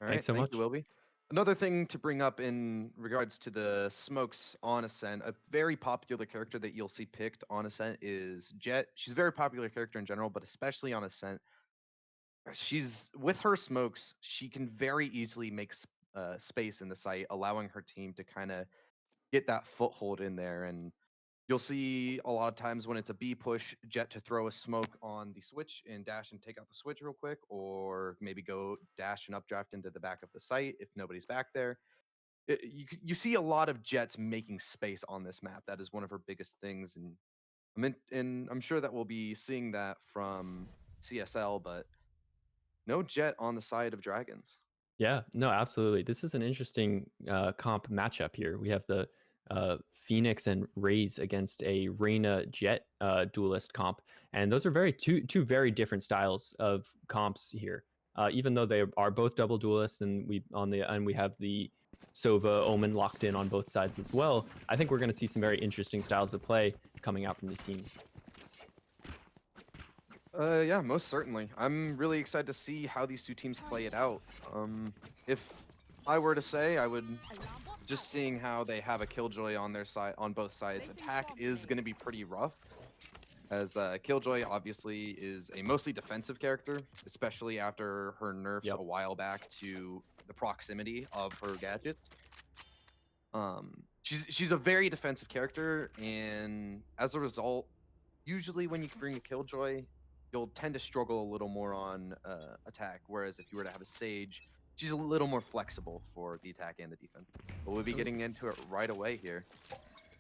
All right, Thanks so thank you, much. Wilby. Another thing to bring up in regards to the smokes on Ascent, a very popular character that you'll see picked on Ascent is Jet. She's a very popular character in general, but especially on Ascent. She's with her smokes, she can very easily make space in the site, allowing her team to kind of get that foothold in there. And you'll see a lot of times when it's a B push, Jet to throw a smoke on the switch and dash and take out the switch real quick, or maybe go dash and updraft into the back of the site if nobody's back there. You see a lot of Jets making space on this map. That is one of her biggest things, and I'm sure that we'll be seeing that from CSL, but no Jet on the side of Dragons. Yeah, no, absolutely. This is an interesting comp matchup here. We have the Phoenix and Raze against a Reyna Jet duelist comp, and those are two very different styles of comps here. Even though they are both double duelists, and we have the Sova Omen locked in on both sides as well. I think we're going to see some very interesting styles of play coming out from these teams. Yeah, most certainly. I'm really excited to see how these two teams play it out. If I were to say, I would just seeing how they have a Killjoy on their side, on both sides. Attack is going to be pretty rough, as Killjoy obviously is a mostly defensive character, especially after her nerfs Yep. a while back to the proximity of her gadgets. She's a very defensive character, and as a result, usually when you bring a Killjoy, you'll tend to struggle a little more on attack. Whereas if you were to have a Sage, she's a little more flexible for the attack and the defense. But we'll be Ooh. getting into it right away here,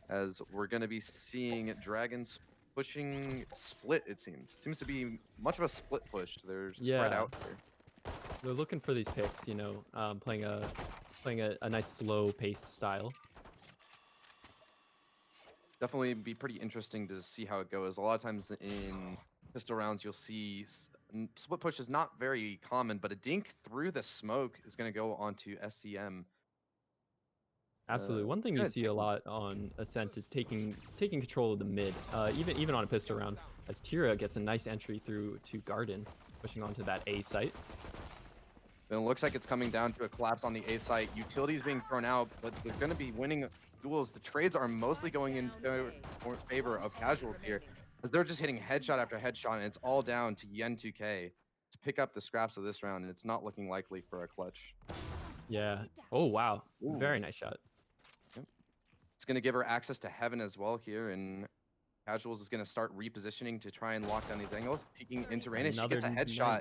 as we're going to be seeing Dragons pushing split. It seems to be much of a split push. They're spread Yeah, out here. they're looking for these picks. Playing a nice slow paced style. Definitely be pretty interesting to see how it goes. A lot of times in pistol rounds, you'll see split push is not very common, but a dink through the smoke is going to go onto SCM. Absolutely. One It's thing you going to see take a lot on Ascent is taking control of the mid. Even on a pistol round, as Tira gets a nice entry through to Garden, pushing onto that A site. and it looks like it's coming down to a collapse on the A site. Utilities being thrown out, but they're going to be winning duels. The trades are mostly going in favor of casuals here, as they're just hitting headshot after headshot, and it's all down to Yen 2K to pick up the scraps of this round, and it's not looking likely for a clutch. Yeah. Oh wow. Ooh. Very nice shot. Yep. It's going to give her access to heaven as well here, and Casuals is going to start repositioning to try and lock down these angles. Peeking into Raina, she Another gets a nice. headshot.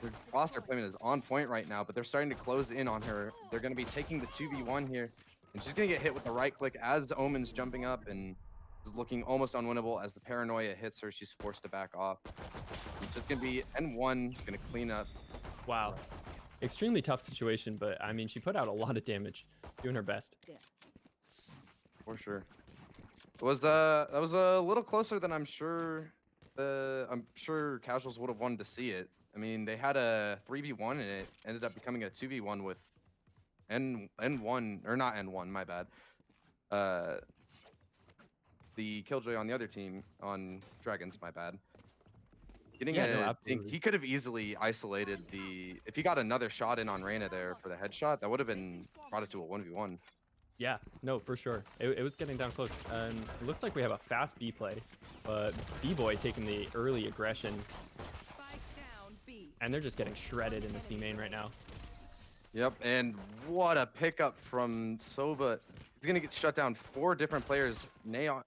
Their roster placement is on point right now, but they're starting to close in on her. They're going to be taking the 2v1 here, and she's going to get hit with the right click as Omen's jumping up and is looking almost unwinnable. As the paranoia hits her, she's forced to back off. It's just going to be N1 going to clean up. Wow. Extremely tough situation, but I mean, she put out a lot of damage, doing her best. For sure. It was that was a little closer than I'm sure casuals would have wanted to see it. I mean, they had a 3v1 and it ended up becoming a 2v1 with N1 or not N1, my bad. Uh the Killjoy on the other team on Dragons, my bad. Getting Yeah. No. a dink, Absolutely. he could have easily isolated the if he got another shot in on Reyna there for the headshot, that would have been brought it to a 1v1. Yeah, no, for sure. It was getting down close. And it looks like we have a fast B play, but B-Boy taking the early aggression, and they're just getting shredded in this B main right now. Yep, and what a pickup from Sova. He's gonna get shut down 4 different players.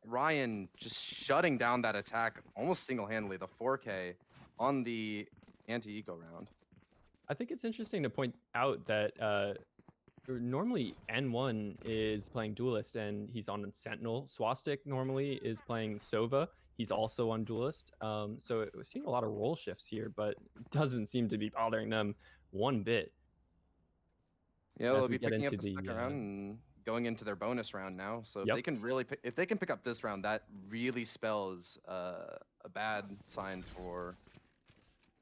Ryan just shutting down that attack almost single-handedly, the 4K on the anti-eco round. I think it's interesting to point out that normally N1 is playing Duelist, and he's on Sentinel. Swastik normally is playing Sova. He's also on Duelist. So we're seeing a lot of role shifts here, but it doesn't seem to be bothering them one bit Yeah, as they'll we be get picking into up the the second round and going into their bonus round now. So if yep. they can really if they can pick up this round, that really spells a bad sign for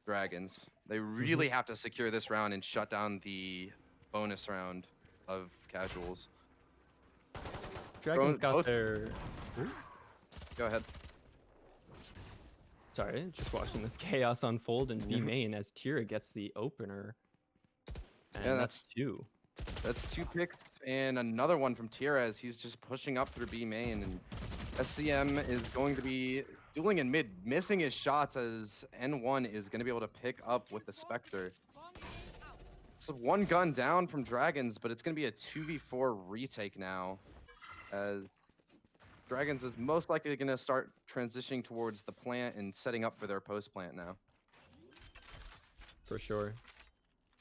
Dragons. They really have to secure this round and shut down the bonus round of casuals. Dragons got Both. their. Ooh, Go ahead. sorry, just watching this chaos unfold in B Yeah. main as Tira gets the opener. And that's two. That's 2 picks and another one from Tira as he's just pushing up through B main, and SCM is going to be dueling in mid, missing his shots as N1 is going to be able to pick up with the Spectre. It's a 1 gun down from Dragons, but it's going to be a 2v4 retake now, as Dragons is most likely going to start transitioning towards the plant and setting up for their post plant now. For sure.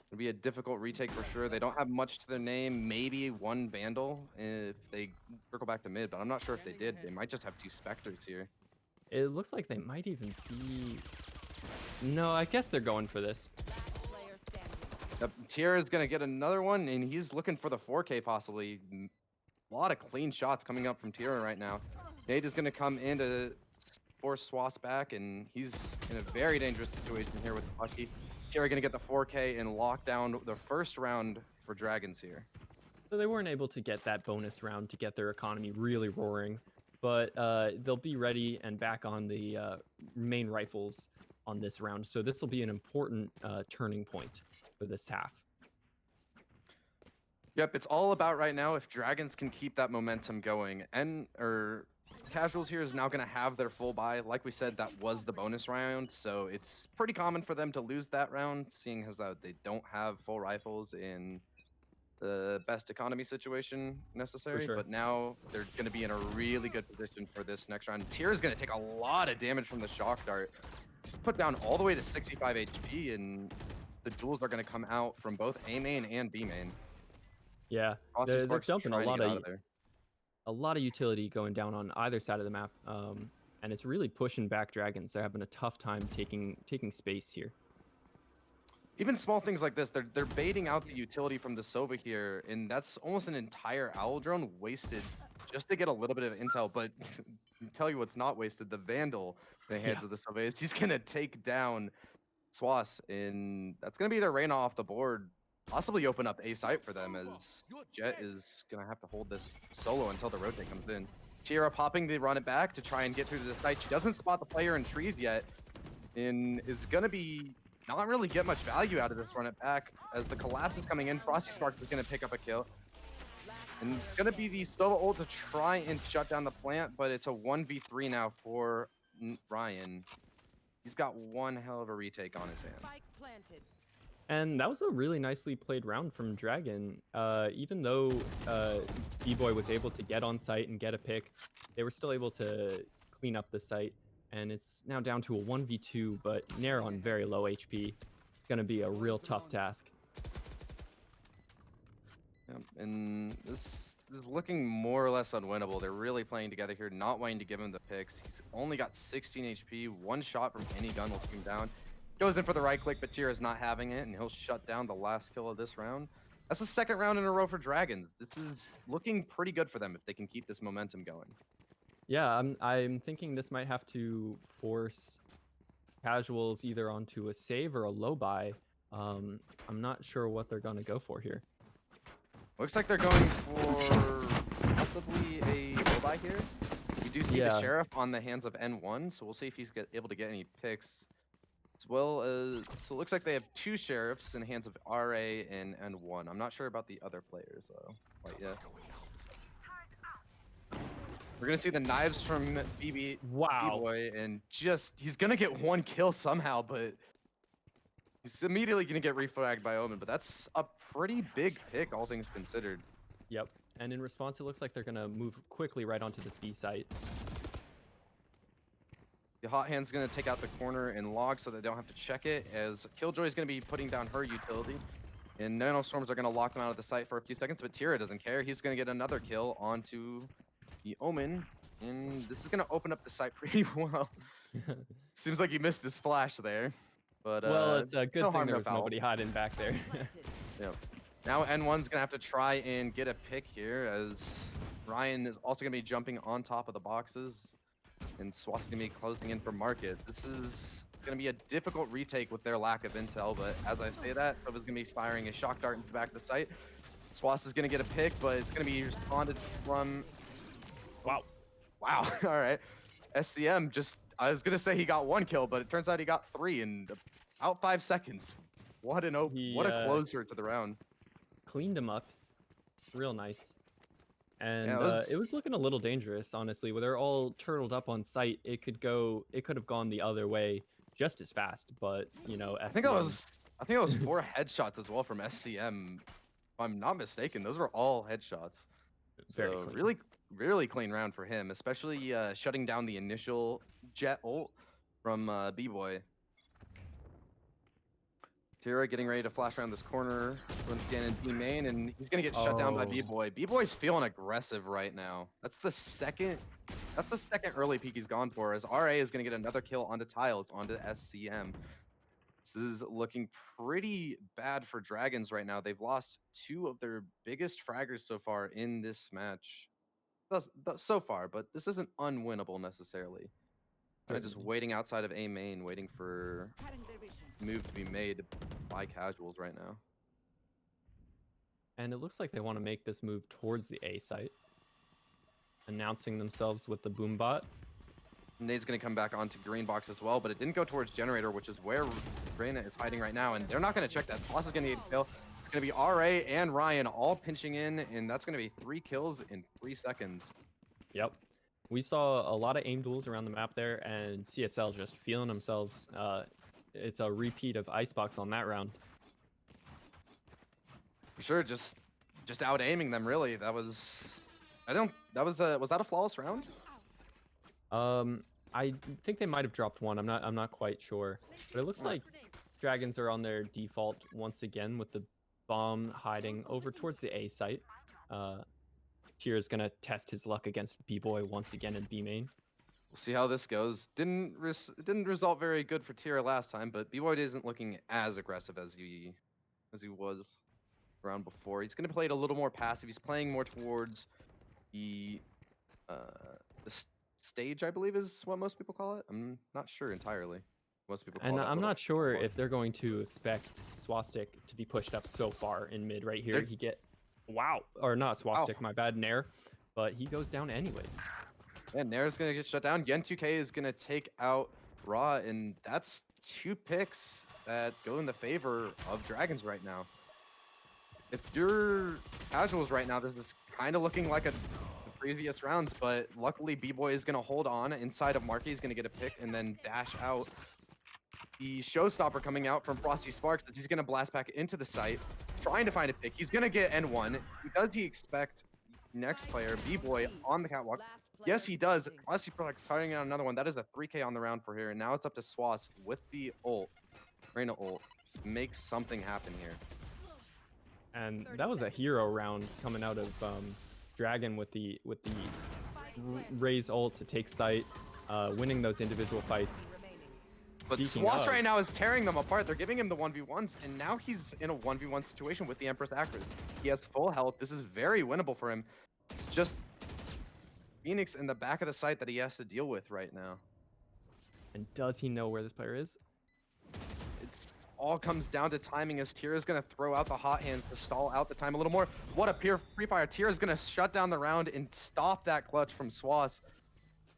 It'll be a difficult retake for sure. They don't have much to their name. Maybe 1 Vandal if they circle back to mid, but I'm not sure if they did. They might just have 2 Spectres here. It looks like they might even be... No, I guess they're going for this. Yep, Tira is going to get another one, and he's looking for the 4K possibly. A lot of clean shots coming up from Tira right now. Nate is going to come in to force Swass back, and he's in a very dangerous situation here with the Lucky. Tira going to get the 4K and lock down the first round for Dragons here. So they weren't able to get that bonus round to get their economy really roaring, but they'll be ready and back on the main rifles on this round. So this will be an important turning point for this half. Yep, it's all about right now if Dragons can keep that momentum going. Casuals here is now going to have their full buy. Like we said, that was the bonus round, so it's pretty common for them to lose that round, seeing as they don't have full rifles in the best economy situation necessary. Sure. But now they're going to be in a really good position for this next round. Tira's going to take a lot of damage from the shock dart. He's put down all the way to 65 HP, and the duels are going to come out from both A main and B main. Yeah, they're dumping a lot of utility going down on either side of the map, and it's really pushing back Dragons. They're having a tough time taking space here. Even small things like this, they're baiting out the utility from the Sova here, and that's almost an entire Owl drone wasted just to get a little bit of intel. But tell you what's not wasted, the Vandal in the hands of the Sova is he's gonna take down Swass, and that's gonna be their Reyna off the board. Possibly open up a site for them, as Jet is gonna have to hold this solo until the rotate comes in. Tira popping to run it back to try and get through to the site. She doesn't spot the player in trees yet, and is gonna be not really get much value out of this run it back, as the collapse is coming in. Frosty Sparks is gonna pick up a kill, and it's gonna be the Stova ult to try and shut down the plant, but it's a 1v3 now for Ryan. He's got one hell of a retake on his hands. And that was a really nicely played round from Dragon. Even though B-Boy was able to get on site and get a pick, they were still able to clean up the site. And it's now down to a 1v2, but Nair on very low HP. It's going to be a real tough task. Yep, and this is looking more or less unwinnable. They're really playing together here, not wanting to give him the picks. He's only got 16 HP. One shot from any gun will take him down. Goes in for the right click, but Tira's not having it, and he'll shut down the last kill of this round. That's the 2nd round in a row for Dragons. This is looking pretty good for them if they can keep this momentum going. Yeah, I'm thinking this might have to force Casuals either onto a save or a low buy. I'm not sure what they're going to go for here. Looks like they're going for possibly a low buy here. We do see the Sheriff on the hands of N1, so we'll see if he's able to get any picks. As well as, so it looks like they have 2 Sheriffs in the hands of RA and N1. I'm not sure about the other players though, quite yet. We're gonna see the knives from B-Boy, and he's gonna get 1 kill somehow, but he's immediately gonna get reflagged by Omen. But that's a pretty big pick, all things considered. Yep, and in response, it looks like they're gonna move quickly right onto this B site. The Hot Hand's going to take out the corner and log so they don't have to check it, as Killjoy is going to be putting down her utility. And Nanostorms are going to lock them out of the site for a few seconds, but Tira doesn't care. He's going to get another kill onto the Omen, and this is going to open up the site pretty well. Seems like he missed his flash there. But well, it's a good thing there was nobody hiding back there. Yep. Now N1's going to have to try and get a pick here, as Ryan is also going to be jumping on top of the boxes. And Swass gonna be closing in for market. This is gonna be a difficult retake with their lack of intel, but as I say that, Sova's gonna be firing a shock dart into the back of the site. Swass is gonna get a pick, but it's gonna be responded from... Wow. Alright. SCM I was gonna say he got 1 kill, but it turns out he got 3 in about 5 seconds. What He what a closer to the round. cleaned him up real nice. Yeah, And it it was. was looking a little dangerous, honestly. Where they're all turtled up on site, it could have gone the other way just as fast. But you know, SCM. I think that was 4 headshots as well from SCM. If I'm not mistaken, those were all headshots. Very So clean. really clean round for him, especially shutting down the initial jet ult from B-Boy. Tira getting ready to flash around this corner once again in B main, and he's gonna get shut down by Oh, B-Boy. B-Boy's feeling aggressive right now. That's the second early peek he's gone for, as RA is gonna get another kill onto tiles onto SCM. This is looking pretty bad for Dragons right now. They've lost 2 of their biggest fraggers so far in this match. So far, but this isn't unwinnable necessarily. Kind of just certainly. waiting outside of A main, waiting for move to be made by casuals right now. And it looks like they want to make this move towards the A site, announcing themselves with the boom bot. Nade's going to come back onto green box as well, but it didn't go towards generator, which is where Reyna is hiding right now, and they're not going to check that. Boss is going to get a kill. It's going to be RA and Ryan all pinching in, and that's going to be 3 kills in 3 seconds. Yep. We saw a lot of aim duels around the map there, and CSL just feeling themselves. It's a repeat of Icebox on that round. For sure, just out aiming them really. That was was that a flawless round? I think they might have dropped one. I'm not quite sure, but it looks like Dragons are on their default once again with the bomb hiding over towards the A site. Tier is gonna test his luck against B-Boy once again in B main. We'll see how this goes. Didn't result very good for Tira last time, but B-Boy isn't looking as aggressive as he was round before. He's going to play it a little more passive. He's playing more towards the stage, I believe is what most people call it. I'm not sure entirely. Most people call And that I'm little not sure part. if they're going to expect Swastik to be pushed up so far in mid right here. They're- He get wow, or not Swastik, Wow. my bad, Nair, but he goes down anyways. Yeah, Nair's going to get shut down. Yen2k is going to take out Raw, and that's 2 picks that go in the favor of Dragons right now. If you're casuals right now, this is kind of looking like the previous rounds, but luckily B-Boy is going to hold on inside of Marky. He's going to get a pick and then dash out. The showstopper coming out from Frosty Sparks is he's going to blast back into the site, trying to find a pick. He's going to get N1. Does he expect next player, B-Boy, on the catwalk? Yes, he does. Frosty Sparks starting out another one. That is a 3K on the round for here, and now it's up to Swas with the ult, Reyna ult, to make something happen here. And that was a hero round coming out of Dragon with the Raze ult to take site, winning those individual fights. But Speaking Swash of- right now is tearing them apart. They're giving him the 1v1s, and now he's in a 1v1 situation with the Empress Actress. He has full health. This is very winnable for him. It's just Phoenix in the back of the site that he has to deal with right now. And does he know where this player is? It's all comes down to timing, as Tira's going to throw out the hot hands to stall out the time a little more. What a pure free fire. Tira's going to shut down the round and stop that clutch from Swas.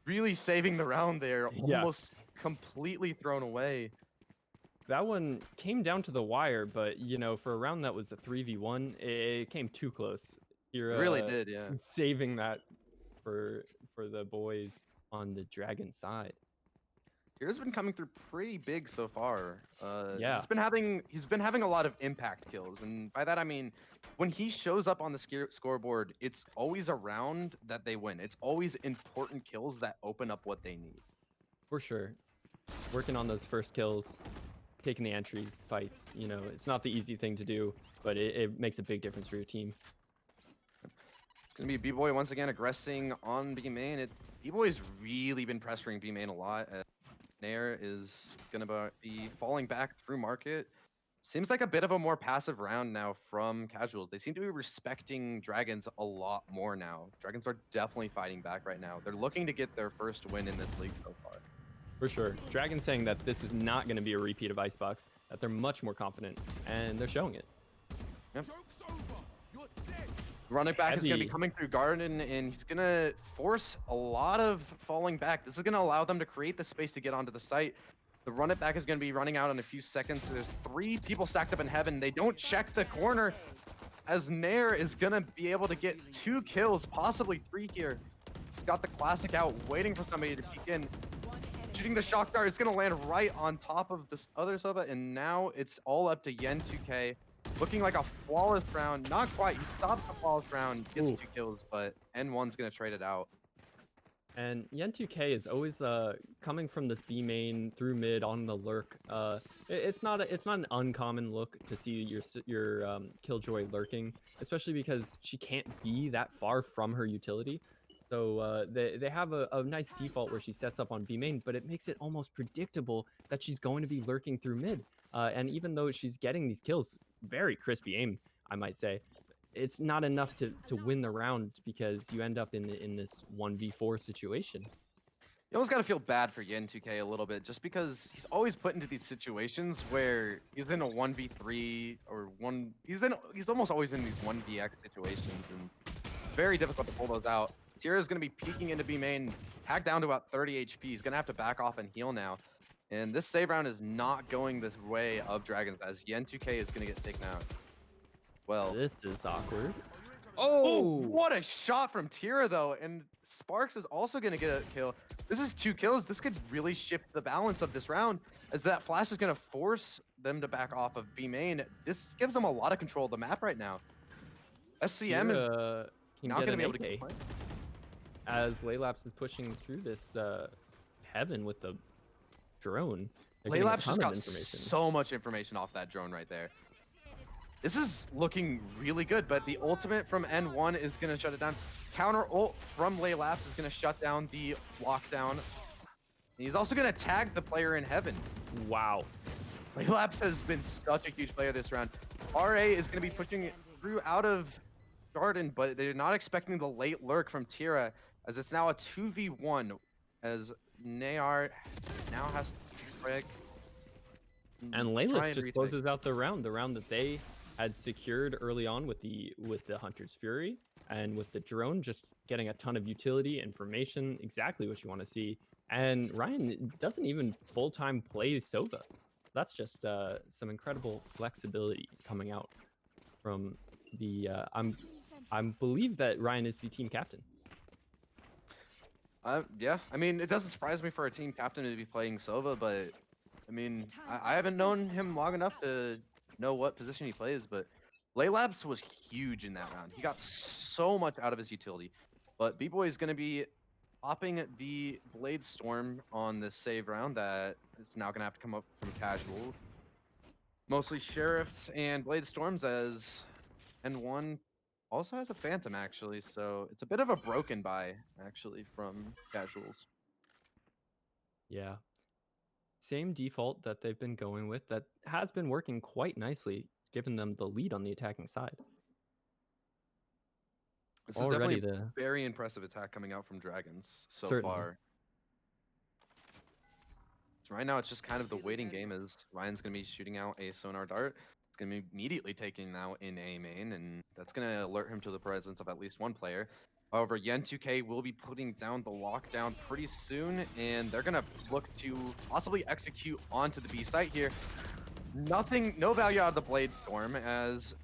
Really saving the round there. Yeah. Almost completely thrown away. That one came down to the wire, but you know, for a round that was a 3v1, it came too close. You're It really did, yeah. saving that for the boys on the Dragon side. Tira's been coming through pretty big so far. Yeah. He's been having a lot of impact kills, and by that I mean when he shows up on the scoreboard, it's always a round that they win. It's always important kills that open up what they need. For sure. Working on those first kills, taking the entries, fights, you know, it's not the easy thing to do, but it makes a big difference for your team. It's gonna be B-Boy once again aggressing on B main. B-Boy's really been pressuring B main a lot. Nair is gonna be falling back through market. Seems like a bit of a more passive round now from casuals. They seem to be respecting Dragons a lot more now. Dragons are definitely fighting back right now. They're looking to get their first win in this league so far. For sure. Dragon saying that this is not going to be a repeat of Icebox, that they're much more confident, and they're showing it. Yep. Running back is going to be Heavy. coming through Garden, and he's going to force a lot of falling back. This is going to allow them to create the space to get onto the site. The run it back is going to be running out in a few seconds. There's 3 people stacked up in heaven. They don't check the corner as Nair is going to be able to get 2 kills, possibly 3 here. He's got the classic out, waiting for somebody to peek in. Shooting the shock dart, it's going to land right on top of this other Sova, and now it's all up to Yen2K. Looking like a flawless round. Not quite. He stops the flawless round, gets 2 kills, but N1's going to trade it out. And Yen2K is always coming from this B main through mid on the lurk. It's not an uncommon look to see your Killjoy lurking, especially because she can't be that far from her utility. So they have a nice default where she sets up on B main, but it makes it almost predictable that she's going to be lurking through mid. And even though she's getting these kills, very crispy aim, I might say, it's not enough to win the round because you end up in this 1v4 situation. You almost got to feel bad for Yen2K a little bit, just because he's always put into these situations where he's in a 1v3 or he's almost always in these 1vx situations, and very difficult to pull those out. Tira is going to be peeking into B main, hacked down to about 30 HP. He's going to have to back off and heal now. And this save round is not going the way of Dragons, as Yen2K is going to get taken out. Well, this is awkward. Oh, what a shot from Tira, though. And Sparks is also going to get a kill. This is 2 kills. This could really shift the balance of this round, as that flash is going to force them to back off of B main. This gives them a lot of control of the map right now. SCM Tira is not going to be able to get play. As Laylaps is pushing through this heaven with the drone. Laylaps just got so much information off that drone right there. This is looking really good, but the ultimate from N1 is going to shut it down. Counter ult from Laylaps is going to shut down the lockdown. And he's also going to tag the player in heaven. Wow. Laylaps has been such a huge player this round. RA is going to be pushing through out of Garden, but they're not expecting the late lurk from Tira, as it's now a 2v1, as Nayar now has to trick. And Laylaps just closes out the round that they had secured early on with the Hunter's Fury, and with the drone just getting a ton of utility information, exactly what you want to see. And Ryan doesn't even full-time play Sova. That's just some incredible flexibility coming out from the I believe that Ryan is the team captain. Yeah, I mean, it doesn't surprise me for a team captain to be playing Sova, but I mean, I haven't known him long enough to know what position he plays, but Laylaps was huge in that round. He got so much out of his utility. But B-Boy is going to be popping the Blade Storm on this save round that is now going to have to come up from casuals. Mostly Sheriffs and Blade Storms, as N1 also has a Phantom, actually. So it's a bit of a broken buy, actually, from casuals. Yeah. Same default that they've been going with that has been working quite nicely, giving them the lead on the attacking side. This is definitely a very impressive attack coming out from Dragons so far. So right now it's just kind of the waiting game, as Ryan's going to be shooting out a sonar dart. It's going to be immediately taking out in A main, and that's going to alert him to the presence of at least one player. However, Yen2K will be putting down the lockdown pretty soon, and they're going to look to possibly execute onto the B site here. No value out of the Blade Storm, as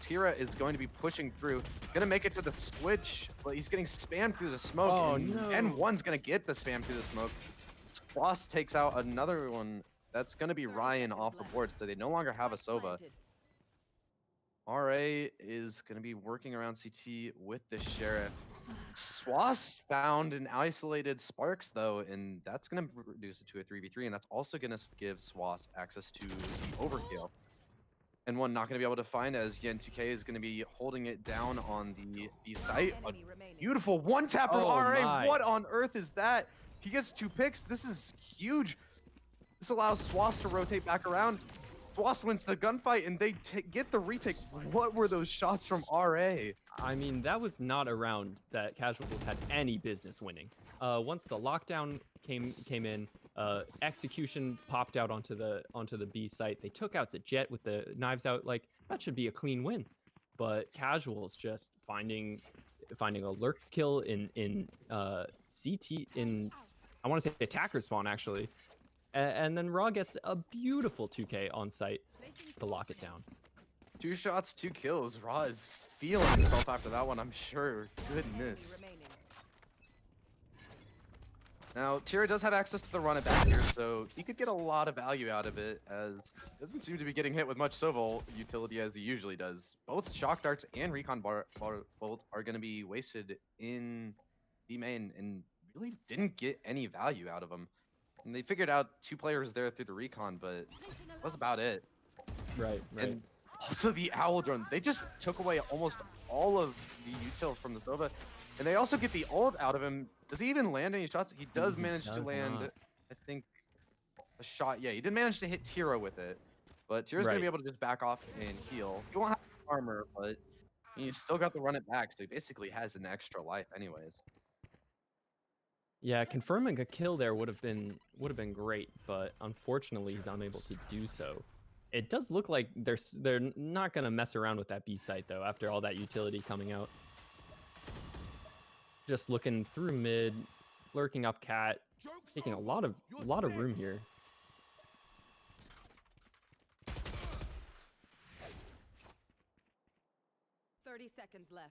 Tira is going to be pushing through. Going to make it to the switch, but he's getting spammed through the smoke. Oh, no. N1's going to get the spam through the smoke. Frost takes out another one. That's going to be Ryan off the board, so they no longer have a Sova. RA is going to be working around CT with the Sheriff. Swas found an isolated Sparks, though, and that's going to reduce it to a 3v3, and that's also going to give Swas access to the overkill. And one not going to be able to find, as Yen2K is going to be holding it down on the B site. A beautiful one tap from RA. My. What on earth is that? He gets 2 picks. This is huge. This allows Swas to rotate back around. Swas wins the gunfight, and they get the retake. What were those shots from RA? I mean, that was not a round that Casuals had any business winning. Once the lockdown came in, execution popped out onto the B site. They took out the Jet with the knives out. Like, that should be a clean win. But Casuals just finding a lurk kill in CT, in I want to say attacker spawn, actually. And then Raw gets a beautiful 2K on site to lock it down. 2 shots, 2 kills. Raw is feeling himself after that one, I'm sure. Goodness. Now, Tira does have access to the run it back here, so he could get a lot of value out of it, as he doesn't seem to be getting hit with much Sovol utility as he usually does. Both Shock Darts and Recon Bolt are going to be wasted in B main, and really didn't get any value out of them. And they figured out 2 players there through the Recon, but that's about it. Right. And also the Owl Drone, they just took away almost all of the util from the Sova. And they also get the ult out of him. Does he even land any shots? He does manage to land, I think, a shot. Yeah, he did manage to hit Tira with it. But Tira's going to be able to just back off and heal. He won't have armor, but he's still got the run it back, so he basically has an extra life anyways. Yeah, confirming a kill there would have been great, but unfortunately he's unable to do so. It does look like they're not going to mess around with that B site though after all that utility coming out. Just looking through mid, lurking up cat, taking a lot of room here. Seconds left.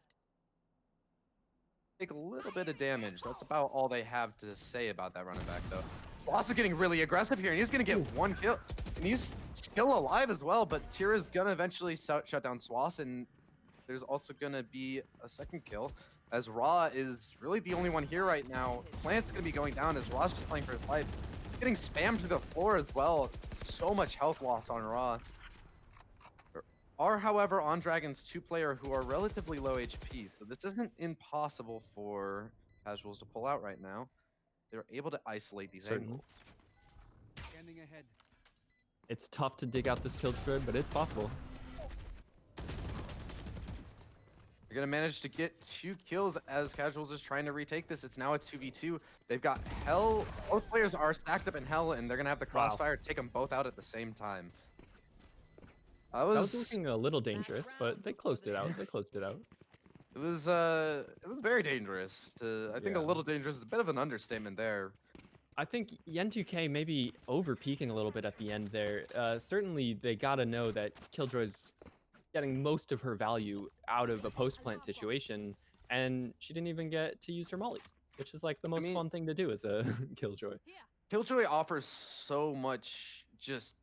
Take a little bit of damage. That's about all they have to say about that running back, though. Boss is getting really aggressive here, and he's going to get 1 kill. And he's still alive as well, but Tira's going to eventually shut down Swass, and there's also going to be a 2nd kill, as Raw is really the only one here right now. Plant's going to be going down as Raw's just playing for his life. He's getting spammed to the floor as well. So much health loss on Raw. Are, however, on Dragon's 2 player who are relatively low HP, so this isn't impossible for casuals to pull out right now. They're able to isolate these angles. Scanning ahead. It's tough to dig out this kill spread, but it's possible. They're gonna manage to get 2 kills as casuals is trying to retake this. It's now a 2v2. They've got Hell. Both players are stacked up in Hell, and they're gonna have the crossfire take them both out at the same time. That was looking a little dangerous, but they closed it out. They closed it out. It was very dangerous. I think a little dangerous is a bit of an understatement there. I think Yen2K maybe over peaking a little bit at the end there. Certainly they gotta know that Killjoy's getting most of her value out of a post-plant situation, and she didn't even get to use her mollies, which is like the most fun thing to do as a Killjoy. Killjoy offers so much just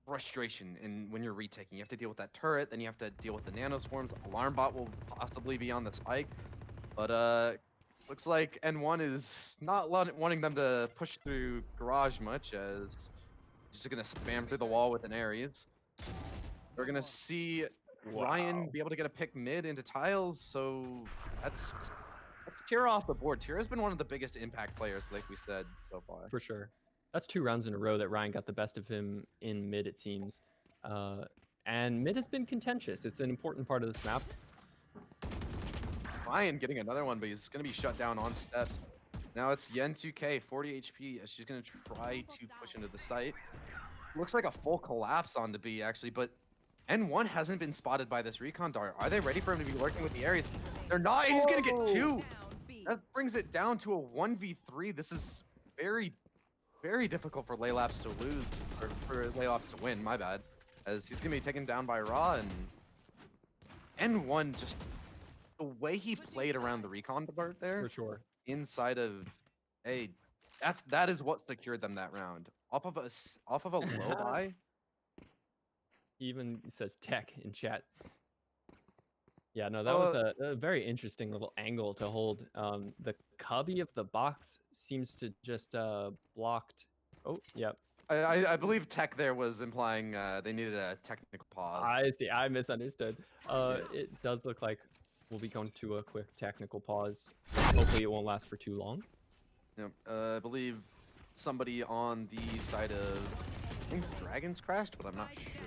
frustration when you're retaking. You have to deal with that turret, then you have to deal with the nano swarms. Alarm bot will possibly be on the spike, but looks like N1 is not wanting them to push through garage much, as he's just gonna spam through the wall with an Ares. We're gonna see Ryan be able to get a pick mid into tiles, so that's Tira off the board. Tira's been one of the biggest impact players, like we said so far. For sure. That's 2 rounds in a row that Ryan got the best of him in mid, it seems. And mid has been contentious. It's an important part of this map. Ryan getting another one, but he's going to be shut down on steps. Now it's Yen2K, 40 HP, as she's going to try to push into the site. Looks like a full collapse on the B, actually, but N1 hasn't been spotted by this recon dart. Are they ready for him to be working with the Ares? They're not. He's going to get 2. That brings it down to a 1v3. This is very difficult for Laylabs to lose, or for Laylabs to win, my bad. As he's going to be taken down by Raw, and N1 just, the way he played around the recon dart there, For sure. inside of that is what secured them that round. Off of a low buy. He even says tech in chat. Yeah, no, that was a very interesting little angle to hold. The cubby of the box seems to just blocked. Oh, yep. I believe tech there was implying they needed a technical pause. I see. I misunderstood. It does look like we'll be going to a quick technical pause. Hopefully, it won't last for too long. Yep. I believe somebody on the side of, I think Dragons crashed, but I'm not sure.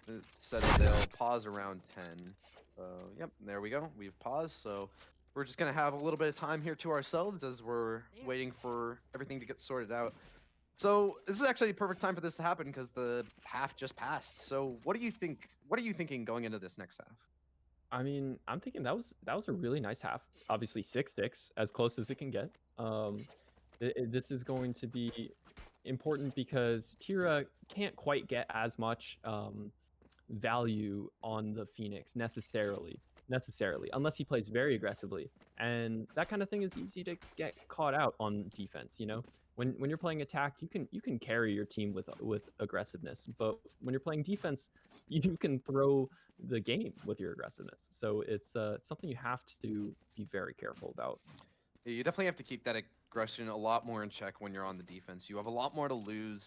It said that they'll pause around 10. So, yep, there we go. We've paused, so we're just going to have a little bit of time here to ourselves as we're waiting for everything to get sorted out. So, this is actually a perfect time for this to happen because the half just passed. So, what do you think? What are you thinking going into this next half? I mean, I'm thinking that was a really nice half. Obviously 6-6, as close as it can get. This is going to be important because Tira can't quite get as much value on the Phoenix necessarily, unless he plays very aggressively, and that kind of thing is easy to get caught out on defense. You know, when you're playing attack, you can carry your team with aggressiveness, but when you're playing defense, you can throw the game with your aggressiveness. So it's something you have to be very careful about. Yeah, you definitely have to keep that aggression a lot more in check when you're on the defense. You have a lot more to lose.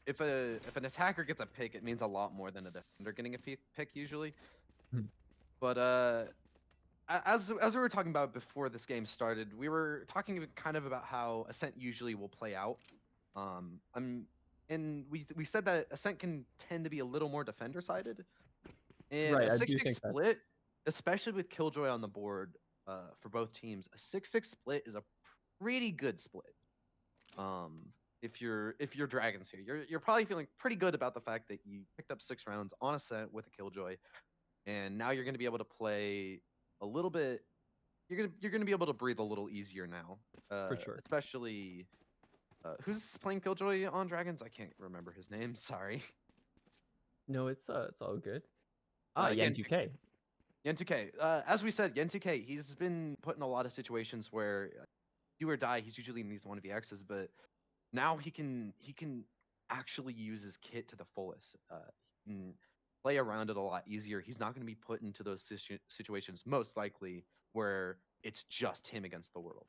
If an attacker gets a pick, it means a lot more than a defender getting a pick usually. Hmm. But as we were talking about before this game started, we were talking kind of about how Ascent usually will play out. And we said that Ascent can tend to be a little more defender sided, and Right, a I do 6-6 think that. split, especially with Killjoy on the board, for both teams, a 6-6 split is a pretty good split. If you're Dragons here, you're probably feeling pretty good about the fact that you picked up 6 rounds on Ascent with a Killjoy, and now you're going to be able to play a little bit. You're gonna be able to breathe a little easier now, For sure. especially who's playing Killjoy on Dragons. I can't remember his name. Sorry. No, it's all good. Yen Yen 2K. Yen 2K. As we said, Yen 2K. He's been put in a lot of situations where do or die. He's usually in these 1vx's, but now he can actually use his kit to the fullest. He can play around it a lot easier. He's not going to be put into those situations most likely where it's just him against the world.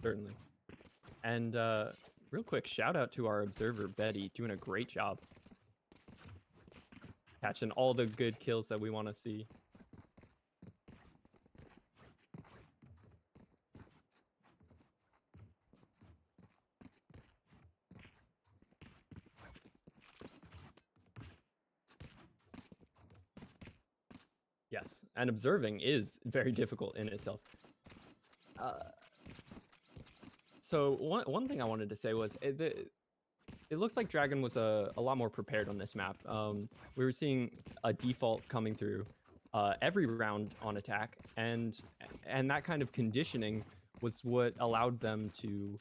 Certainly. And real quick, shout out to our observer Betty, doing a great job catching all the good kills that we want to see. Yes, and observing is very difficult in itself. So one thing I wanted to say was it looks like Dragon was a lot more prepared on this map. We were seeing a default coming through every round on attack, and that kind of conditioning was what allowed them to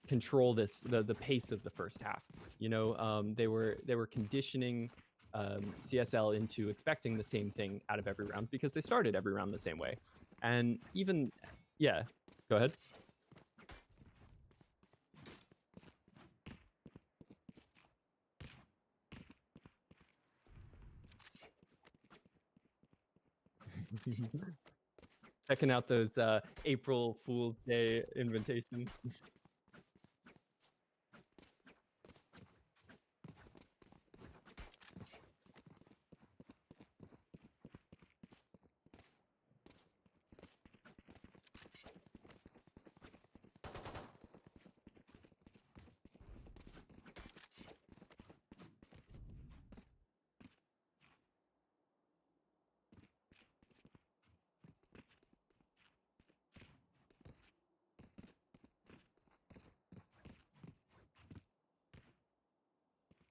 control the pace of the first half. You know, they were conditioning CSL into expecting the same thing out of every round because they started every round the same way, and even yeah, go ahead. Checking out those April Fool's Day invitations.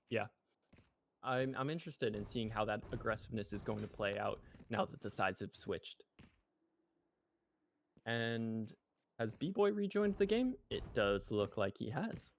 Yeah. I'm interested in seeing how that aggressiveness is going to play out now that the sides have switched. And has B-Boy rejoined the game? It does look like he has.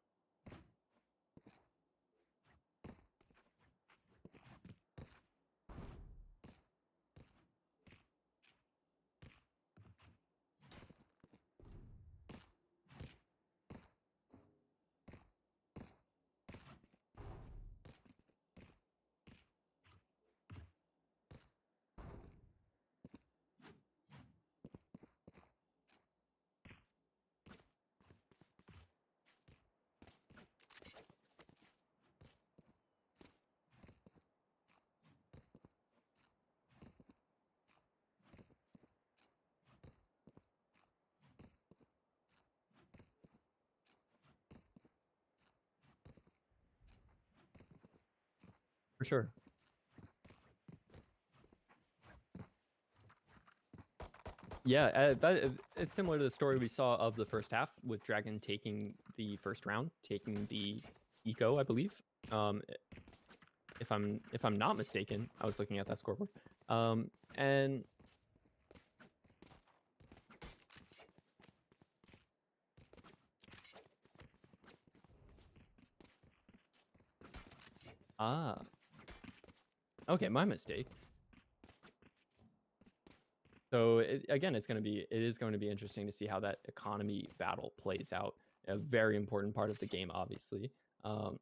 For sure. Yeah, it's similar to the story we saw of the first half with Dragon taking the first round, taking the eco, I believe. If I'm not mistaken, I was looking at that scoreboard. And Ah. Okay, my mistake. So again, it is going to be interesting to see how that economy battle plays out. A very important part of the game, obviously.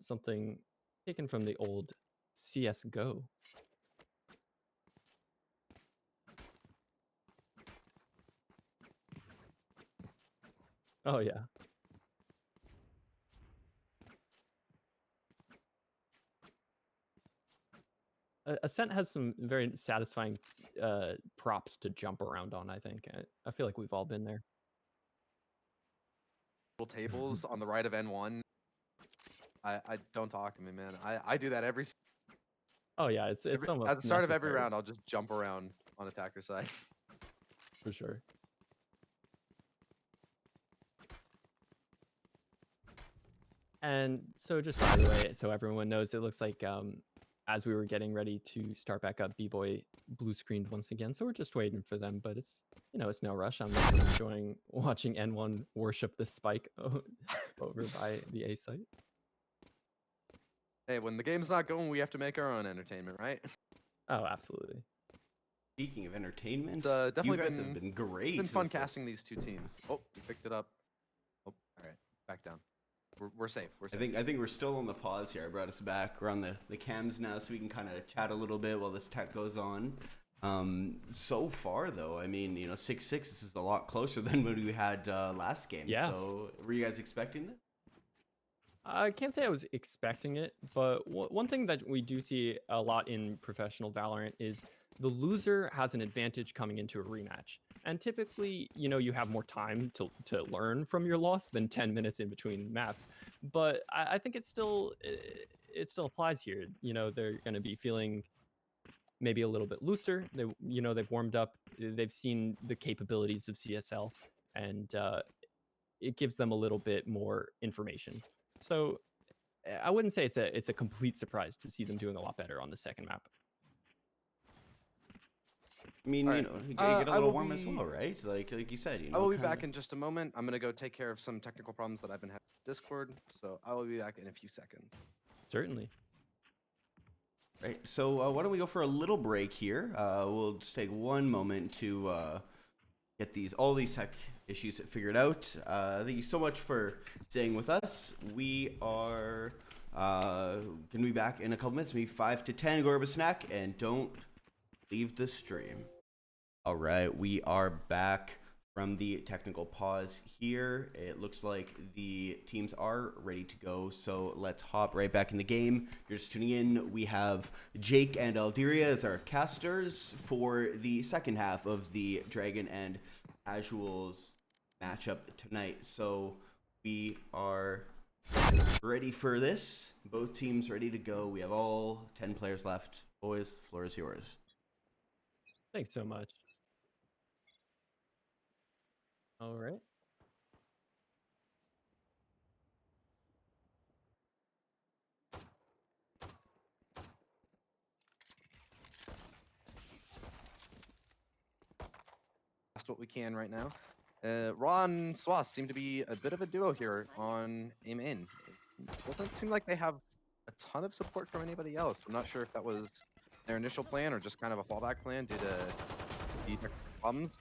Something taken from the old CS:GO. Oh yeah. Ascent has some very satisfying props to jump around on, I think. I feel like we've all been there. Little tables on the right of N1. I don't talk to me, man. I do that Oh yeah, it's at almost the start of every necessary round. I'll just jump around on attacker side. for sure. And so just by the way, so everyone knows, it looks like as we were getting ready to start back up, B-Boy blue screened once again. So we're just waiting for them, but it's, you know, it's no rush. I'm just enjoying watching N1 worship the spike over by the A site. Hey, when the game's not going, we have to make our own entertainment, right? Oh, absolutely. Speaking of entertainment, It's definitely you guys have been great. been fun this whole- casting these two teams. Oh, we picked it up. Oh, all right, back down. We're safe. We're safe. I think we're still on the pause here. I brought us back. We're on the cams now, so we can kind of chat a little bit while this tech goes on. So far though, I mean, you know, 6-6. This is a lot closer than what we had last game. Yeah. So were you guys expecting this? I can't say I was expecting it, but one thing that we do see a lot in professional Valorant is the loser has an advantage coming into a rematch. And typically, you know, you have more time to learn from your loss than 10 minutes in between maps. But I think it still applies here. You know, they're going to be feeling maybe a little bit looser. They've warmed up. They've seen the capabilities of CSL, and it gives them a little bit more information. So I wouldn't say it's a complete surprise to see them doing a lot better on the second map. I mean, All you right. know, you get a I little will warm as be- well, right? Like you said, you know. I will be kinda- back in just a moment. I'm gonna go take care of some technical problems that I've been having with Discord, so I will be back in a few seconds. Certainly. Right. So why don't we go for a little break here? We'll just take one moment to get all these tech issues figured out. Thank you so much for staying with us. We are gonna be back in a couple minutes, maybe 5 to 10. Go grab a snack and don't leave the stream. All right, we are back from the technical pause here. It looks like the teams are ready to go, so let's hop right back in the game. If you're just tuning in, we have Jake and Alderia as our casters for the second half of the Dragon and Casuals matchup tonight. So we are ready for this. Both teams ready to go. We have all 10 players left. Boys, floor is yours. Thanks so much. All right. That's what we can right now. Raw and Swas seem to be a bit of a duo here on aim in. It doesn't seem like they have a ton of support from anybody else. I'm not sure if that was their initial plan or just kind of a fallback plan due to the technical problems.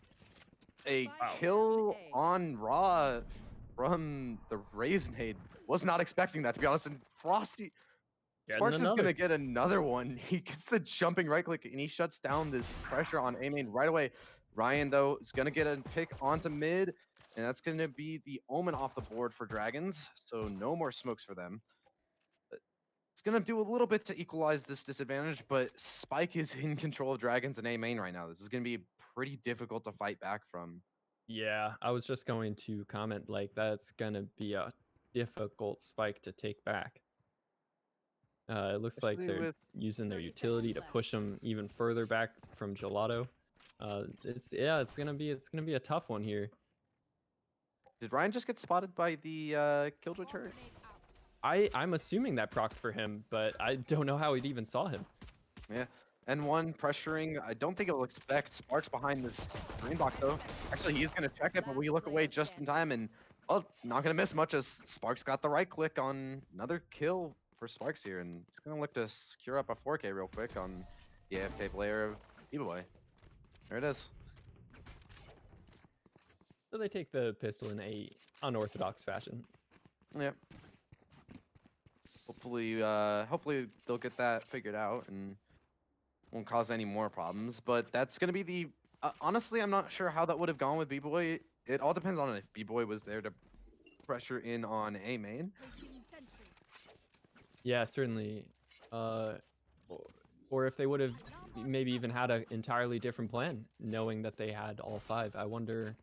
A kill on Raw from the Raisinade. Was not expecting that, to be honest. And Frosty Getting Sparks is another. gonna get another one. He gets the jumping right click and he shuts down this pressure on A main right away. Ryan though is gonna get a pick onto mid, and that's gonna be the Omen off the board for Dragons. So no more smokes for them. It's gonna do a little bit to equalize this disadvantage, but Spike is in control of Dragons and A main right now. This is gonna be pretty difficult to fight back from. Yeah, I was just going to comment like that's gonna be a difficult spike to take back. It looks like Especially they're with- using their 30 utility to seconds left. push them even further back from Gelato. It's gonna be a tough one here. Did Ryan just get spotted by the Killjoy turret? I'm assuming that procced for him, but I don't know how it even saw him. Yeah. N1 pressuring. I don't think it'll expect Sparks behind this green box though. Actually, he's gonna check it, but we look away just in time, and well, not gonna miss much as Sparks got the right click on another kill for Sparks here, and he's gonna look to secure up a 4K real quick on the AFK player of B-Boy. There it is. So they take the pistol in a unorthodox fashion. Yep. Hopefully, hopefully they'll get that figured out and won't cause any more problems. But that's gonna be the. Honestly, I'm not sure how that would have gone with B-Boy. It all depends on if B-Boy was there to pressure in on A main. Yeah, certainly. Or if they would have maybe even had an entirely different plan, knowing that they had all 5. I wonder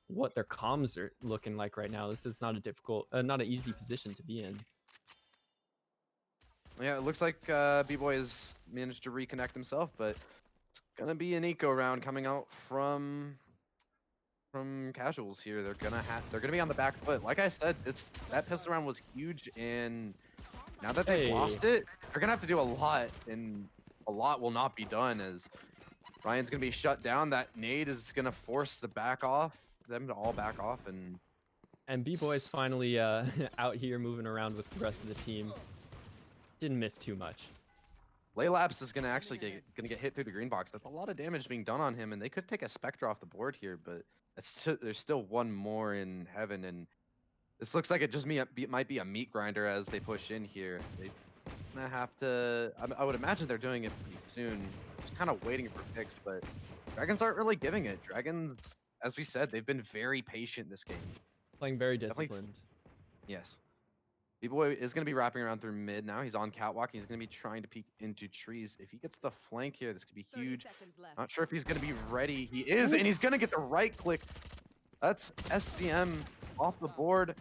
what their comms are looking like right now. This is not a difficult, not an easy position to be in. Yeah, it looks like B-Boy has managed to reconnect himself, but it's gonna be an eco round coming out from casuals here. They're gonna be on the back foot. Like I said, that pistol round was huge, and now that they've lost it, they're gonna have to do a lot, and a lot will not be done as Ryan's gonna be shut down. That nade is gonna force them to all back off, and B-Boy's finally out here moving around with the rest of the team. Didn't miss too much. Laylapse is gonna actually get hit through the green box. That's a lot of damage being done on him, and they could take a Spectre off the board here, but there's still one more in heaven, and this looks like it just might be a meat grinder as they push in here. They're gonna have to. I would imagine they're doing it pretty soon. Just kind of waiting for picks, but Dragons aren't really giving it. Dragons, as we said, they've been very patient this game. Playing very Definitely disciplined. Yes. B-Boy is going to be wrapping around through mid now. He's on catwalk. He's going to be trying to peek into trees. If he gets the flank here, this could be 30 huge. seconds left. Not sure if he's going to be ready. He is, and he's going to get the right click. That's SCM off the board.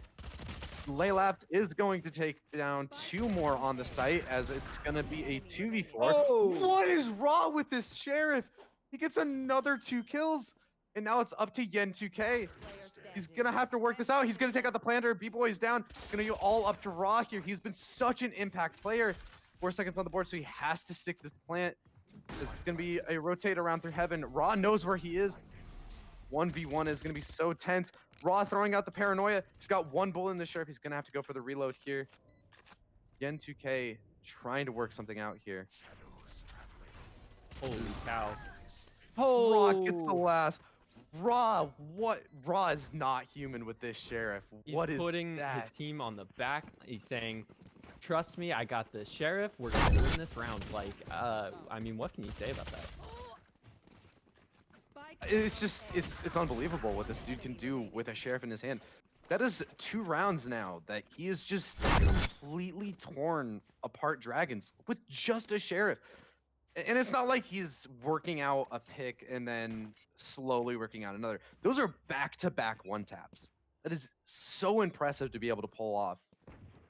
Laylapse is going to take down 2 more on the site as it's going to be a 2v4. Oh! What is wrong with this Sheriff? He gets another 2 kills, and now it's up to Yen2K. He's gonna have to work this out. He's gonna take out the planter. B-Boy's down. It's gonna go all up to Raw here. He's been such an impact player. 4 seconds on the board, so he has to stick this plant. It's gonna be a rotate around through heaven. Raw knows where he is. 1v1 is gonna be so tense. Raw throwing out the paranoia. He's got 1 bullet in the Sheriff. He's gonna have to go for the reload here. Yen2K trying to work something out here. Holy cow. Raw gets the last. Raw is not human with this Sheriff. He's What is putting that? his team on the back. He's saying, trust me, I got the Sheriff. We're gonna win this round. Like, I mean, what can you say about that? It's just, it's unbelievable what this dude can do with a Sheriff in his hand. That is 2 rounds now that he is just completely torn apart Dragons with just a Sheriff. And it's not like he's working out a pick and then slowly working out another. Those are back-to-back 1-taps. That is so impressive to be able to pull off,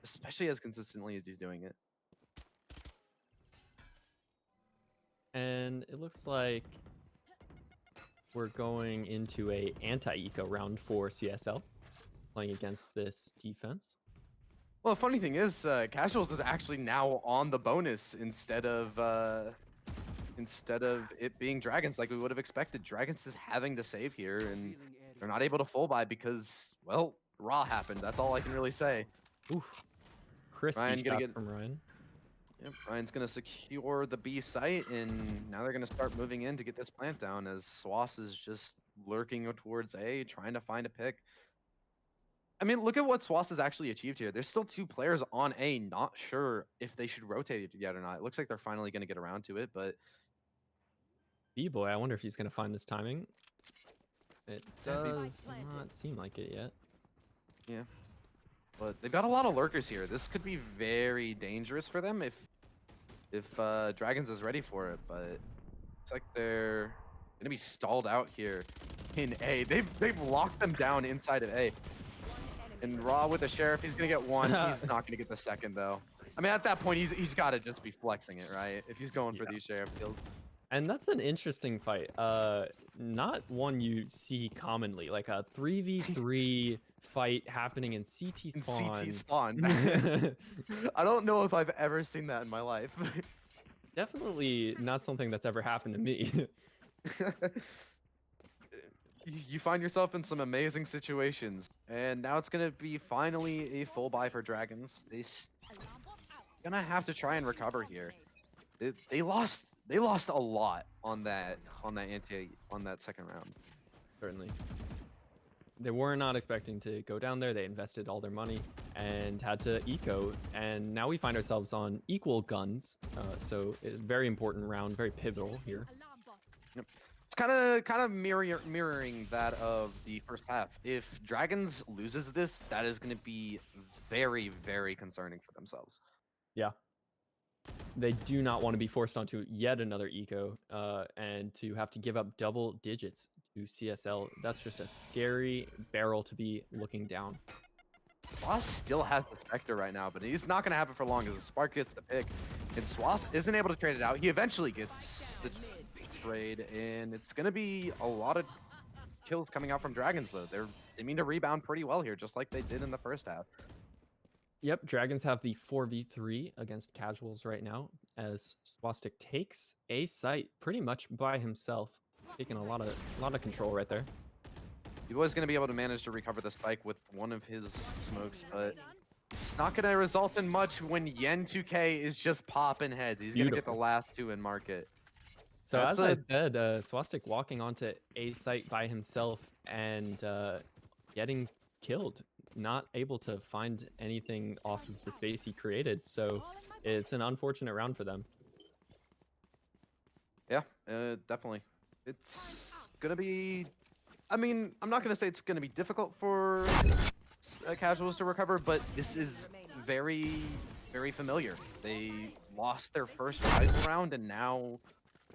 especially as consistently as he's doing it. And it looks like we're going into a anti-eco round for CSL, playing against this defense. Well, the funny thing is, Casuals is actually now on the bonus instead of it being Dragons like we would have expected. Dragons is having to save here, and they're not able to full buy because, well, Raw happened. That's all I can really say. Oof. Crispy Ryan gonna shot from Ryan. Yep, Ryan's gonna secure the B site, and now they're gonna start moving in to get this plant down as Swass is just lurking towards A, trying to find a pick. I mean, look at what Swass has actually achieved here. There's still 2 players on A, not sure if they should rotate it yet or not. It looks like they're finally gonna get around to it, but B-Boy, I wonder if he's gonna find this timing. It does planted. not seem like it yet. yeah. But they've got a lot of lurkers here. This could be very dangerous for them if Dragons is ready for it, but looks like they're gonna be stalled out here in A. They've locked them down inside of A. And Raw with the Sheriff, he's gonna get 1. He's not gonna get the second though. I mean, at that point, he's got to just be flexing it, right? If he's going for these Sheriff kills. And that's an interesting fight. Not one you see commonly, like a 3v3 fight happening in CT In spawn. CT spawn. I don't know if I've ever seen that in my life. Definitely not something that's ever happened to me. You find yourself in some amazing situations, and now it's gonna be finally a full buy for Dragons. gonna have to try and recover here. They lost a lot on that second round. Certainly. They were not expecting to go down there. They invested all their money and had to eco. And now we find ourselves on equal guns. So a very important round, very pivotal here. It's kind of mirroring that of the first half. If Dragons loses this, that is going to be very, very concerning for themselves. Yeah. They do not want to be forced onto yet another eco and to have to give up double digits to CSL. That's just a scary barrel to be looking down. Swass still has the Spectre right now, but he's not going to have it for long as the Spark gets the pick. And Swass isn't able to trade it out. He eventually gets the trade, and it's going to be a lot of kills coming out from Dragons, though. They're seeming to rebound pretty well here, just like they did in the first half. Yep, Dragons have the 4v3 against Casuals right now, as Swastik takes a site pretty much by himself, taking a lot of control right there. He was going to be able to manage to recover the spike with one of his smokes, but it's not going to result in much when Yen2K is just popping heads. He's going to get the last two in market. So as I said, Swastik walking onto a site by himself and getting killed, not able to find anything off of the space he created. So it's an unfortunate round for them. Yeah, definitely. It's going to be... I mean, I'm not going to say it's going to be difficult for Casuals to recover, but this is very, very familiar. They lost their first rival round, and now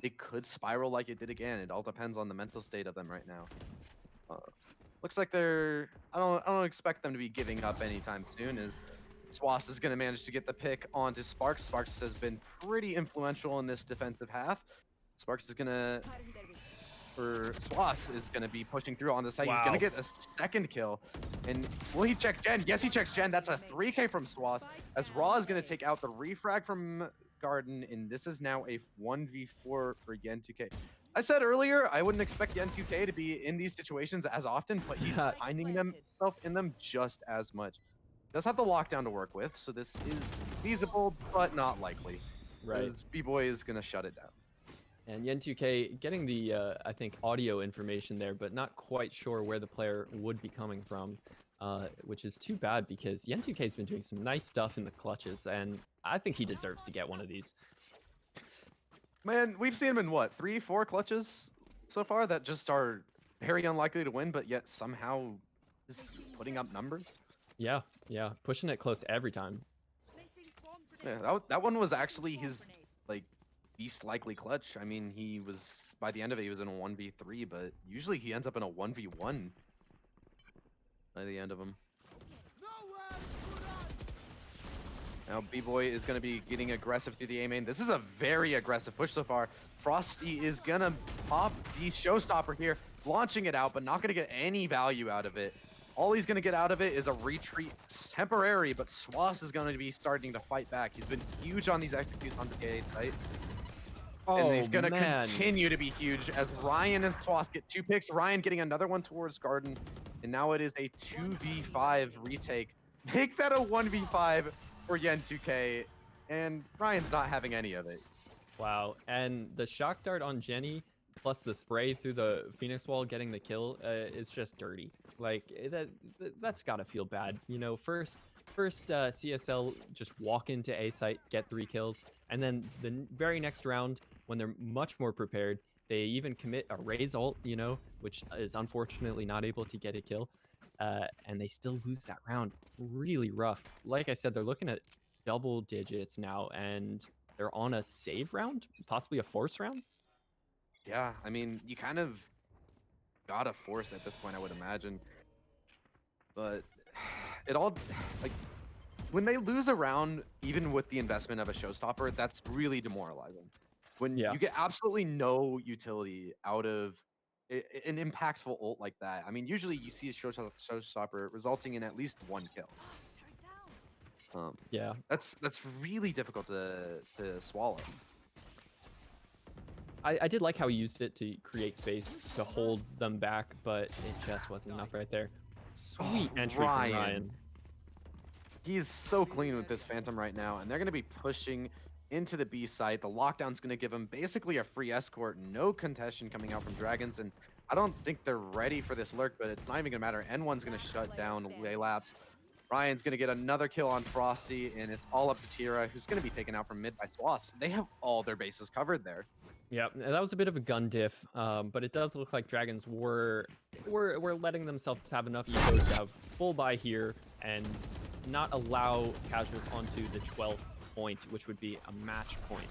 it could spiral like it did again. It all depends on the mental state of them right now. Looks like they're... I don't expect them to be giving up anytime soon, as Swass is going to manage to get the pick onto Sparks. Sparks has been pretty influential in this defensive half. Sparks is going to... For Swass is going to be pushing through on the site. Wow. He's going to get a second kill. And will he check Gen? Yes, he checks Gen. That's a 3K from Swass. As Raw is going to take out the refrag from Garden. And this is now a 1v4 for Yen2K. I said earlier, I wouldn't expect Yen2K to be in these situations as often, but he's finding himself in them just as much. Does have the lockdown to work with, so this is feasible, but not likely. Right. Because B-Boy is going to shut it down. And Yen2K getting the, I think, audio information there, but not quite sure where the player would be coming from, which is too bad because Yen2K's been doing some nice stuff in the clutches, and I think he deserves to get one of these. Man, we've seen him in what, 3-4 clutches so far that just are very unlikely to win, but yet somehow is putting up numbers. Yeah, pushing it close every time. Yeah, that one was actually his, like, least likely clutch. I mean, he was, by the end of it, he was in a 1v3, but usually he ends up in a 1v1 by the end of them. Now B-Boy is going to be getting aggressive through the A main. This is a very aggressive push so far. Frosty is going to pop the showstopper here, launching it out, but not going to get any value out of it. All he's going to get out of it is a retreat. It's temporary, but Swass is going to be starting to fight back. He's been huge on these executes on the A site. And he's going to continue to be huge as Ryan and Swass get 2 picks. Ryan getting another one towards Garden. And now it is a 2v5 retake. Make that a 1v5 for Yen2K. And Ryan's not having any of it. Wow. And the shock dart on Jenny plus the spray through the Phoenix wall getting the kill is just dirty. Like, that's got to feel bad. You know, first CSL just walk into A site, get 3 kills. And then the very next round, when they're much more prepared, they even commit a raise ult, you know, which is unfortunately not able to get a kill. And they still lose that round. Really rough. Like I said, they're looking at double digits now, and they're on a save round, possibly a force round. Yeah, I mean, you kind of gotta force at this point, I would imagine. But it all, like, when they lose a round, even with the investment of a showstopper, that's really demoralizing. When you get absolutely no utility out of an impactful ult like that. I mean, usually you see a showstopper resulting in at least 1 kill. Yeah, that's really difficult to swallow. I did like how he used it to create space to hold them back, but it just wasn't enough right there. Sweet entry from Ryan. He's so clean with this Phantom right now, and they're going to be pushing into the B site. The lockdown's going to give him basically a free escort, no contestation coming out from Dragons, and I don't think they're ready for this lurk, but it's not even going to matter. N1's going to shut down Laylaps. Ryan's going to get another kill on Frosty, and it's all up to Tira, who's going to be taken out from mid by Swass. They have all their bases covered there. Yeah, that was a bit of a gun diff, but it does look like Dragons were letting themselves have enough ego to have full buy here and not allow Casuals onto the 12th point, which would be a match point.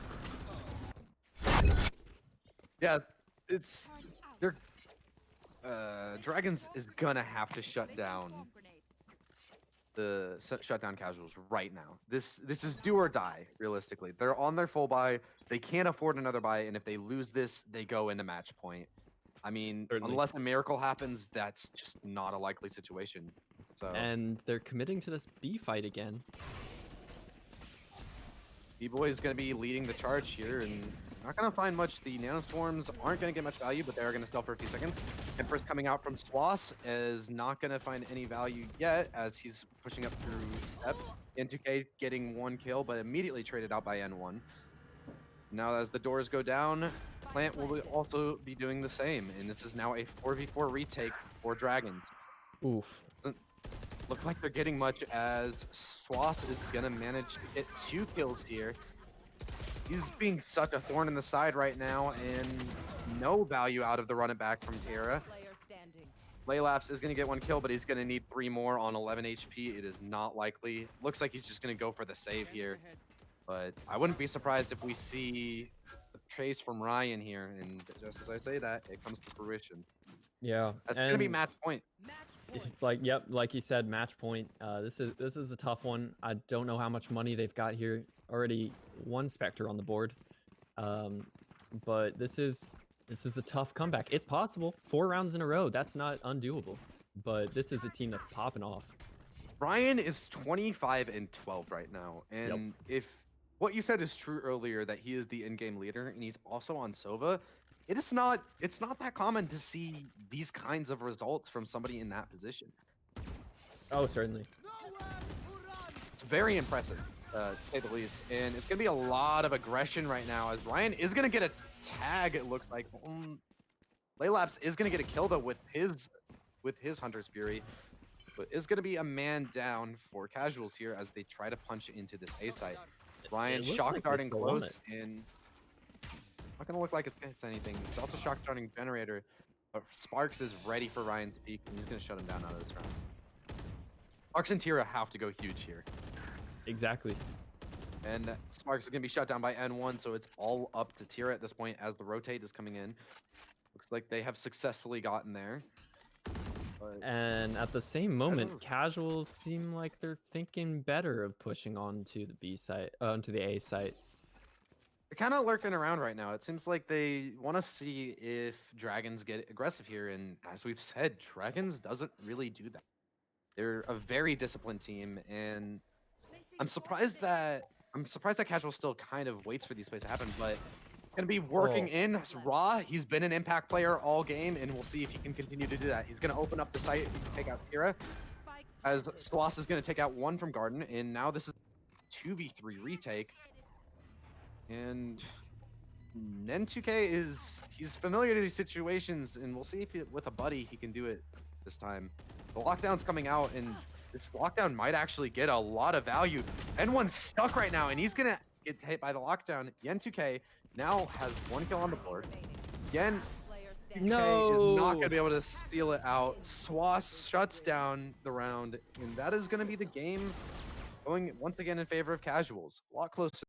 Yeah, it's they're Dragons is gonna have to shut down Casuals right now. This is do or die, realistically. They're on their full buy. They can't afford another buy, and if they lose this, they go into match point. I mean, Certainly. unless a miracle happens, that's just not a likely situation. So And they're committing to this B fight again. B-Boy is going to be leading the charge here, and not going to find much. The Nanostorms aren't going to get much value, but they are going to stealth for a few seconds. And first coming out from Swass is not going to find any value yet, as he's pushing up through Step. N2K getting one kill, but immediately traded out by N1. Now as the doors go down, Plant will also be doing the same, and this is now a 4v4 retake for Dragons. Oof. Look like they're getting much, as Swass is gonna manage to get 2 kills here. He's being such a thorn in the side right now, and no value out of the run it back from Tara. Laylaps is gonna get 1 kill, but he's gonna need 3 more on 11 HP. It is not likely. Looks like he's just gonna go for the save here, but I wouldn't be surprised if we see a chase from Ryan here, and just as I say that, it comes to fruition. Yeah. That's gonna be match point. Like, yep, like you said, match point. This is a tough one. I don't know how much money they've got here. Already 1 Spectre on the board, but this is a tough comeback. It's possible. 4 rounds in a row. That's not undoable. But this is a team that's popping off. Ryan is 25-12 right now, and if what you said is true earlier, that he is the in-game leader and he's also on Sova, it's not that common to see these kinds of results from somebody in that position. Oh, certainly. It's very impressive, to say the least, and it's gonna be a lot of aggression right now, as Ryan is gonna get a tag. It looks like Laylaps is gonna get a kill though with his Hunter's Fury, but is gonna be a man down for Casuals here as they try to punch into this A site. Ryan looks shock like they darting still want close, and not gonna look like it hits anything. He's also shock darting Generator, but Sparks is ready for Ryan's peak, and he's gonna shut him down out of this round. Sparks and Tira have to go huge here. Exactly. And Sparks is going to be shut down by N1, so it's all up to Tira at this point as the rotate is coming in. Looks like they have successfully gotten there. But And at the same moment, Casuals- Casuals seem like they're thinking better of pushing on to the B site, onto the A site. they're kind of lurking around right now. It seems like they want to see if Dragons get aggressive here, and as we've said, Dragons doesn't really do that. They're a very disciplined team, and I'm surprised that Casual still kind of waits for these plays to happen, but gonna be working in Raw. He's been an impact player all game, and we'll see if he can continue to do that. He's gonna open up the site and take out Tira, as Sloss is gonna take out 1 from Garden, and now this is 2v3 retake. And N2K he's familiar to these situations, and we'll see if with a buddy he can do it this time. The lockdown's coming out, and this lockdown might actually get a lot of value. N1's stuck right now, and he's gonna get hit by the lockdown. Yen2K now has 1 kill on the board. Yen2K is not gonna be able to steal it out. Swass shuts down the round, and that is gonna be the game going once again in favor of Casuals. A lot closer.